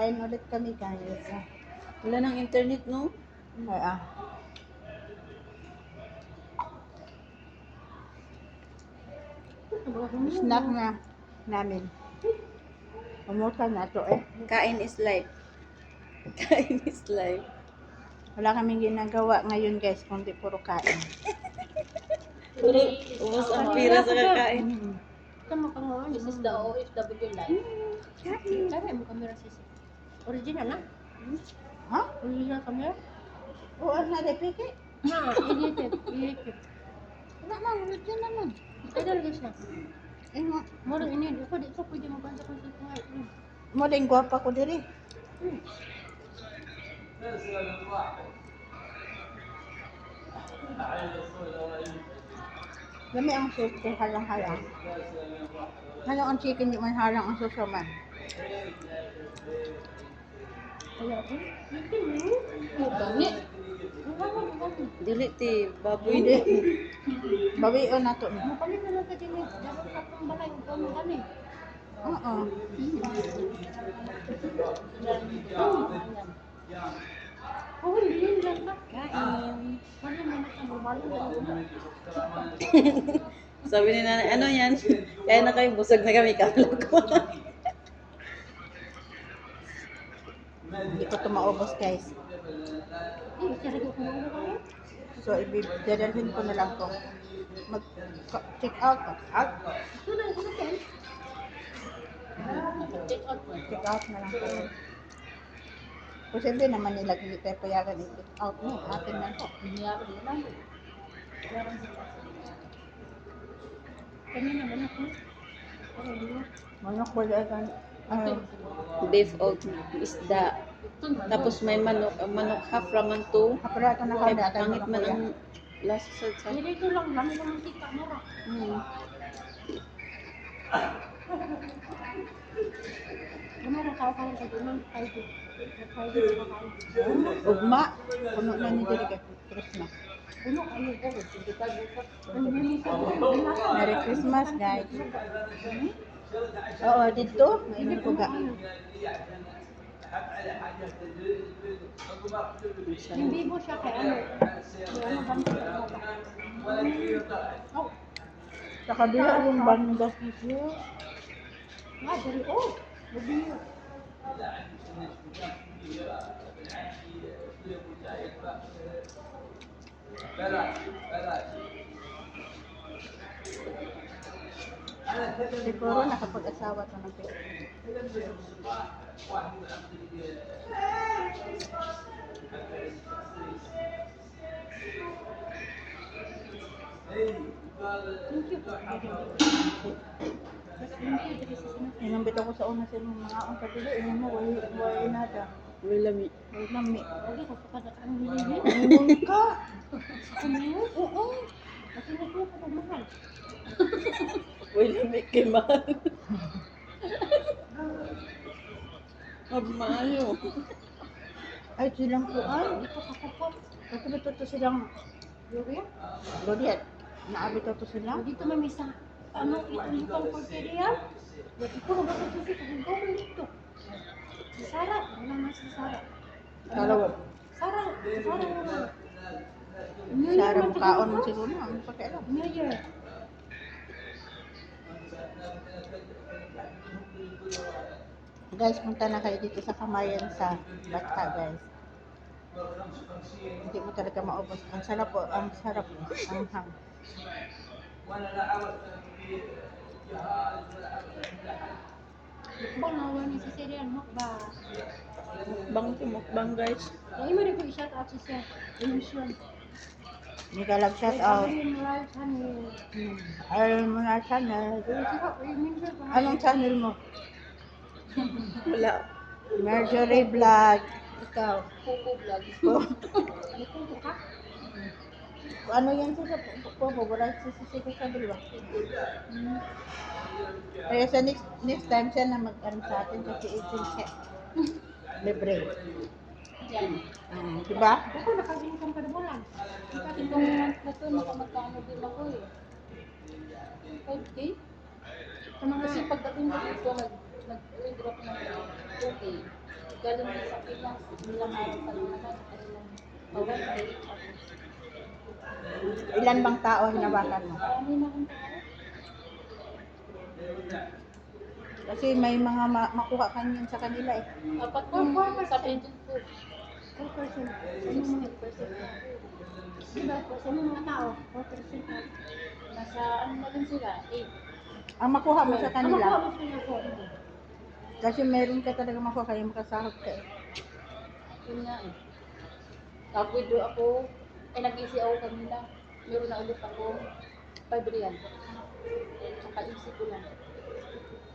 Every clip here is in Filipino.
Kain ulit kami guys. Wala ng internet, no? Ay, snack na namin. Umutan na to eh. Kain is life. Kain is life. Wala kaming ginagawa ngayon guys, kundi puro kain. Puro ubos ang pira sa kakain. Tama ka nga, this is the OFW life. Kaya mo camera sis. Original na? Ha? Original camera? Oo, na repike. Na, edited. Wala man, ulit yun naman. Ay, talaga siya. Eh, Mo rin ini, ako dito pwede magkanta-kanta ko nga. mo din gwapa ko diri. Dami ang soup ko halang-halang. Halang ang chicken, di man halang ang susuman. Kaya ko, yung gani. Dili ti baboy Hindi. ni. Bawion na to. Mapalit na lang ka din eh. Dapat katong balay, kung gani. Oo. Oh, hindi yun lang ka. Kain. Wala mo na kang bumalo. Sabi ni nanay, ano yan? Kaya na kayo, busog na kami, kalog ko. Hindi ko ito maubos guys. Eh, kasi ko kung ano kayo. So, dadalhin ko na lang to. Mag-check out. Ito na, ito na. Check out mo. Check out na lang ko. Kasi hindi naman nila hindi tayo payagan i-check out mo. Atin lang to. Hindi ako din lang. Kanya naman ako. Pero hindi mo. Manok wala ka. Beef o isda. Tapos may manok, half raman to. Kapara ito na Kaya kada. pangit man ang lasa sa. Hindi ko lang, lami naman kita mo ra. Ano ra tao kayo sa dunang tayo. Ugma. Puno na ni diri kay Christmas. Ano kayo ko? Hindi ka bukas. Merry Christmas guys. Oo, dito. Mainit ko ga. Hindi mo siya kay ano. Ano ba? Oh, Sa kabila yung banda siya. nga, dari oh. Sabi mo. Siguro nakapag-asawa to ng pera. Thank you. Inang bitaw ko sa una sa mga ang kabila. Inang mo, wala nada. Wala mi. Wala nami. Wala ko pa kada ang hindi. Ingon ka. Ano yun? Oo. Kasi nagkuha ko ng mahal. Wala mi kay mahal. Mayo. Ay, silang kuan. Hindi ko kakapap. Kasi ba to silang Gloria? Loriat? Naabi to sila? Dito may misa. Ano, itong porteria? Dito ko ba ito dito? Kung gawin dito. Si Sarah. Wala na si Sarah. Dalawa. Sarah. Sarah wala. Sara mukhaon mo siguro. Ano pa kailan? New Year. Guys, punta na kayo dito sa Kamayan sa Bata, guys. Hindi mo talaga maubos. Ang sarap po, ang sarap, ang hang. Mukbang nawa ni si Serial. Mukbang. Mukbang guys. Lagi mo rin ko i-shout out siya. Illusion. Hindi ka lang shout out. Ay, Ayaw mo na channel. Ano? Anong channel mo? Wala. Marjorie Vlog. Ikaw. Kuko vlog. Oh, May kuko ka? ano yan siya po? Wala sisisi ko sa dalawa. Kaya sa next time siya na mag-aram sa atin kasi agent siya. Libre. Diyan. Diba? Ako nakagin kang padabulan. Itong month na to, nakamagkano din ako eh. 5K? Kasi pagdating ko dito, nag-withdraw ko ng 2K. Galing din sa Pinas, ilang araw pa lang naman, kanilang bawal ay Ilan bang tao hinawakan mo? marami na akong tao. Kasi may mga makuha ka niyan sa kanila eh. Dapat yung sabihin dun po. 4%. 16%. Diba po, sa mga tao, 4% na. Nasa ano na rin sila, 8. Ang makuha mo sa kanila, Ano po, sila po? kasi meron ka talaga makuha kayo makasahod ka eh. Yun nga eh. Nag-withdraw ako, nag-easy ako kanila. Meron na ulit ako, 5 real. Saka easy ko lang.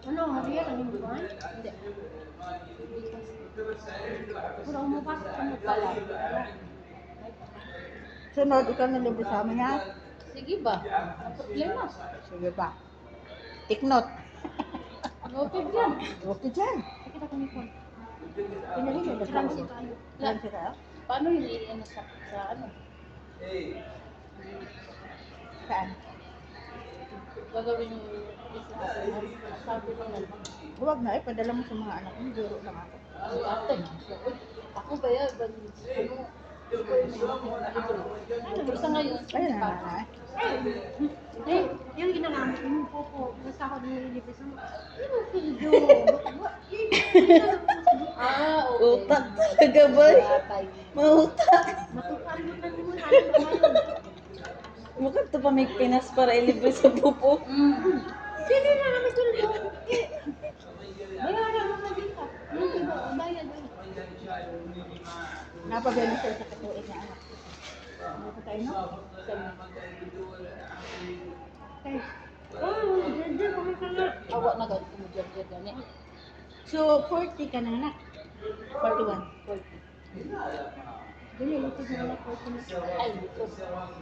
Ano, hariya ka yung buwan? Hindi. Wala umapasok ka magpala. Sunod, ikaw na libre sa amin ha? Sige ba? Ang problema. Sige ba? Take note. Noted yan. Okay dyan. Pakita ko yung phone. Pinali na Transit tayo. Transit tayo? Paano hindi ano sa ano? Saan? Gagawin yung sabi ko lang. Huwag na eh, padala mo sa mga anak mo. Duro lang ako. Ate, ako ba yan? Ano? Pero sa ngayon, Ayun na na eh. hindi, yung ginagamit mo po po, nasa ako ng ilibis mo. Ano video? Ah, okay. Utak talaga ba? Mautak. Matupalimutan mo na ngayon. Mukha ito pa may Pinas para ilibre sa pupo. Sino na namin tulad mo? Bayaran mo na dito. Yung iba, bayad mo. Napagano siya sa katuig na anak. Ano pa tayo no? Oh, ganda ko ka. Awa na gawin mo dyan gani. So, 40 ka na anak. 41. 40. Dili, ito na lang 40. Ay, ito.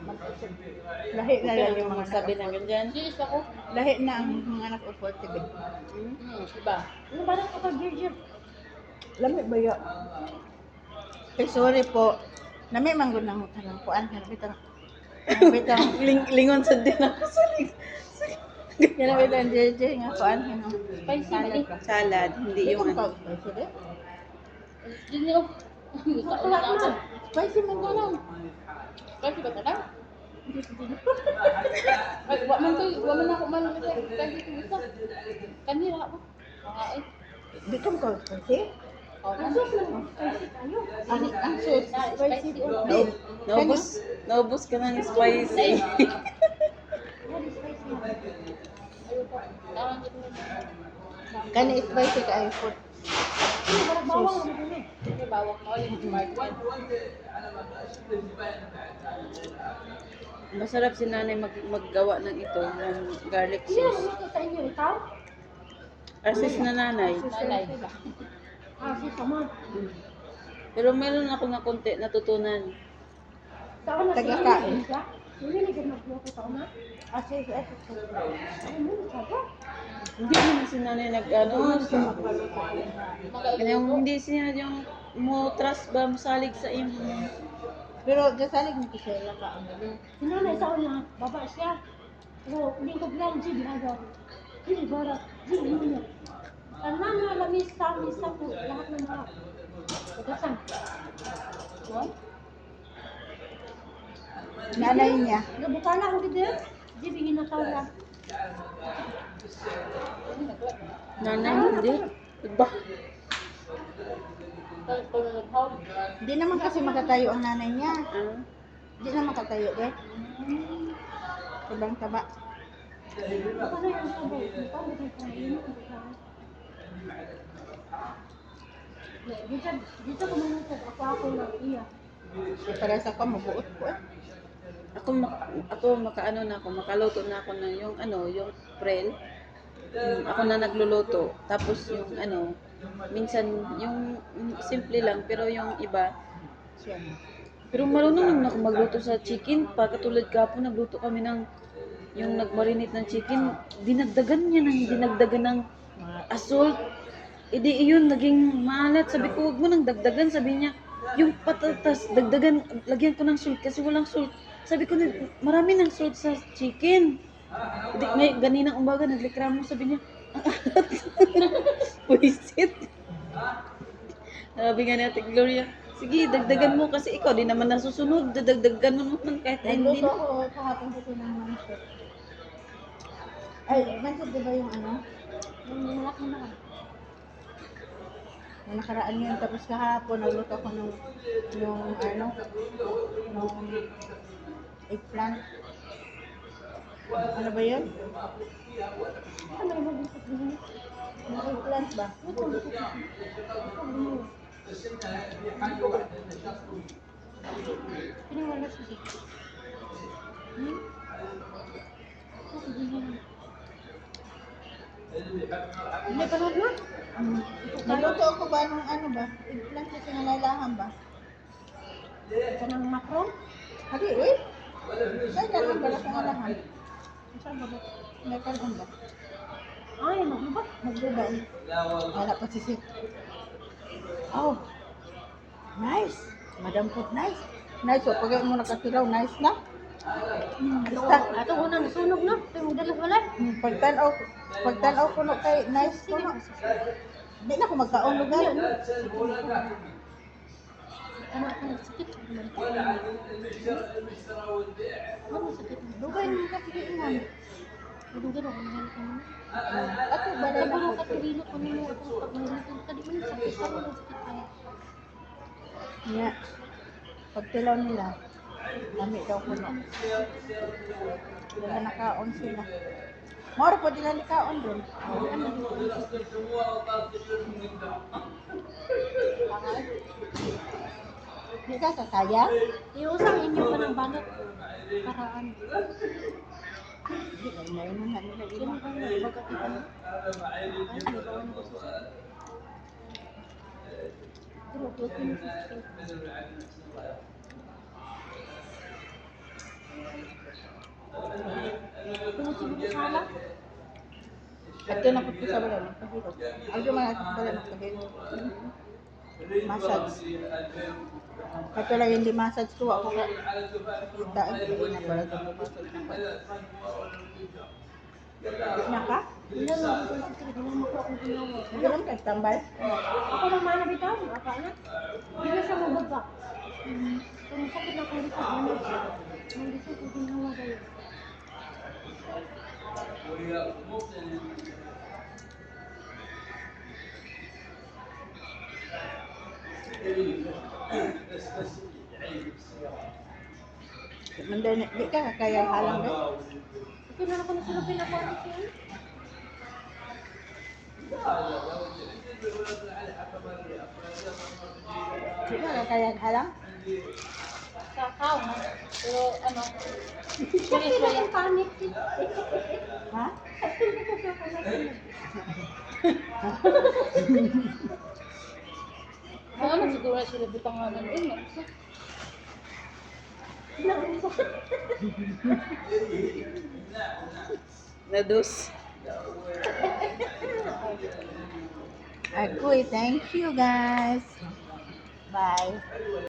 Mag-isip. Lahi na lang Kaya yung mga sabi anak. namin dyan. Sis ako. Lahi na ang mga anak ko 40 ba? Diba? Ano ba lang kapag virgin? Lamig ba yun? Eh, sorry po. Nami manggod ng tanong kuan. Bitang. Bitang. Lingon sa din ako sa Yan ang bitang JJ nga kuan. Spicy ba eh? salad, hindi Hindi yung yung ano. spicy din. Hindi ako. Wala na. Spicy man ka lang. Spicy ba talaga? Ay, wa man ako man kasi kasi ko isa. Kanira ako. Ay. Di ka mo spicy? Ang sauce lang spicy tayo. Ang sauce. Spicy No. Naubos ka ng spicy. Very spicy. Ayoko. Parang dito na. Kani spicy ka ay food. Parang bawang naman dun eh. May bawang na ulit. Smart yan. Masarap si nanay maggawa ng ito, ng garlic Sino sauce. gusto sa inyo? Ikaw? Arsis na nanay. Nanay. Si Saman. Pero meron ako na konti natutunan. Taon na Taga-kain. siya. Hindi na ganun magluto taon na. Kasi Ano mo, sabi? Hindi naman si nanay nag-ano. Kanyang hindi siya yung mo trust ba masalig sa imo. pero gasalig mo ko siya ka ano. Sinanay sa una, baba siya. Pero lingkod lang, G, ginagawa. Hindi, barat. G, yun. Tanan na lamis sa po. Lahat ng mga. Pagkasan. What? Nanay niya. Nabukala ako dito. G, bigyan na tao lang. Nanay, hindi. Ba? Hindi naman kasi makatayo ang nanay niya. Ah, Hindi naman makatayo eh. Sobrang taba. Paano yung tabo? Paano yung kain? Dito ko manutog. Ako lang. Iya. Para sa ka mabuot ko eh. ako makaano na ako, makaluto na ako ng yung ano, yung prel. Ako na nagluluto. Tapos yung ano, minsan yung simple lang pero yung iba. Siya. Pero marunong naman ako magluto sa chicken. Katulad kahapon nagluto kami ng yung nagmarinate ng chicken, dinagdagan ng assault. Edi iyon naging maalat. Sabi ko, wag mo nang dagdagan. Sabi niya, yung patatas, dagdagan, lagyan ko ng salt kasi walang salt. Sabi ko, marami ng salt sa chicken. Edi may ganinang umaga, naglikramo. Sabi niya, ang alat. Puisit. Sabi nga ni Ate Gloria, sige, dagdagan mo kasi ikaw di naman nasusunod. Dadagdagan mo naman kahit na hindi Nagluto na. ako kahapon kasi ng mansit. Ay, mansit di ba yung ano? Yung malaki na. Yung nakaraan yun. Tapos kahapon, nagluto ako nung ano, nung eggplant. Ano ba yun? Ano yung mag-isip din? Yung eggplant ba? Pinawala siya siya. Hmm? Hindi pa na? Nagluto ako ba nung ano ba? Eggplant kasi nalalahan ba? Kanang macron? Hadi, wait. Saan ka lang pala sa alahan? Saan ba ba? May kalban ba? Ay, ano ba? Magluba. Wala pa si Sid. Oh, nice. Madam Put, nice. Nice. So, pag mo nakatilaw, nice na. Basta, Ato unang nasunog na. Ito yung dalas wala. pagtanaw ko no kay nice ko no. Hindi na ako magkaon lugar. Ano sakit? Ano sakit? Dugay mo kasi ingon. Ano gano'n? Ano gano'n? Ako balay na Pero ako. katulino ko nimo akong pagmalitan. Kadi man sakit sa mga sakit kaya. Nya. Pagtilaw nila, lami daw ko no. Wala nakaon sila. Moro po din na nakaon doon. Hindi ka kakaya? Iusang inyo pa ng balot. Karaan. Hindi, may na nila Sino iba. ba yung pagkakita mo? Ay, may bawang ko sa Pero close mo sa sakit. Tumusiguro sa hala. At yun ako sa balay, magpahilot. Ang mga sa balay, magpahilot. Massage. Kato lang hindi massage ko, ako ka. Kita, hindi na pala ito massage ko. Na ka? Wala na ako sa sakit. Wala mo ko akong ginawa. Nagalang ka, tambay? Ako lang mana bitaw. Apa na? Hindi na siya mababa. Kung sakit na akong dito. Nandito ko ginawa kayo. Manday, di ka kakaya halang ba? Kasi na ako nasulapin ako ano siya. Di ka kakaya halang? Kakao. Pero ano. Serious ba yan? Panic. Ha? Ano siguro sila bitanganan din. Nados. Agoy, thank you guys. Bye.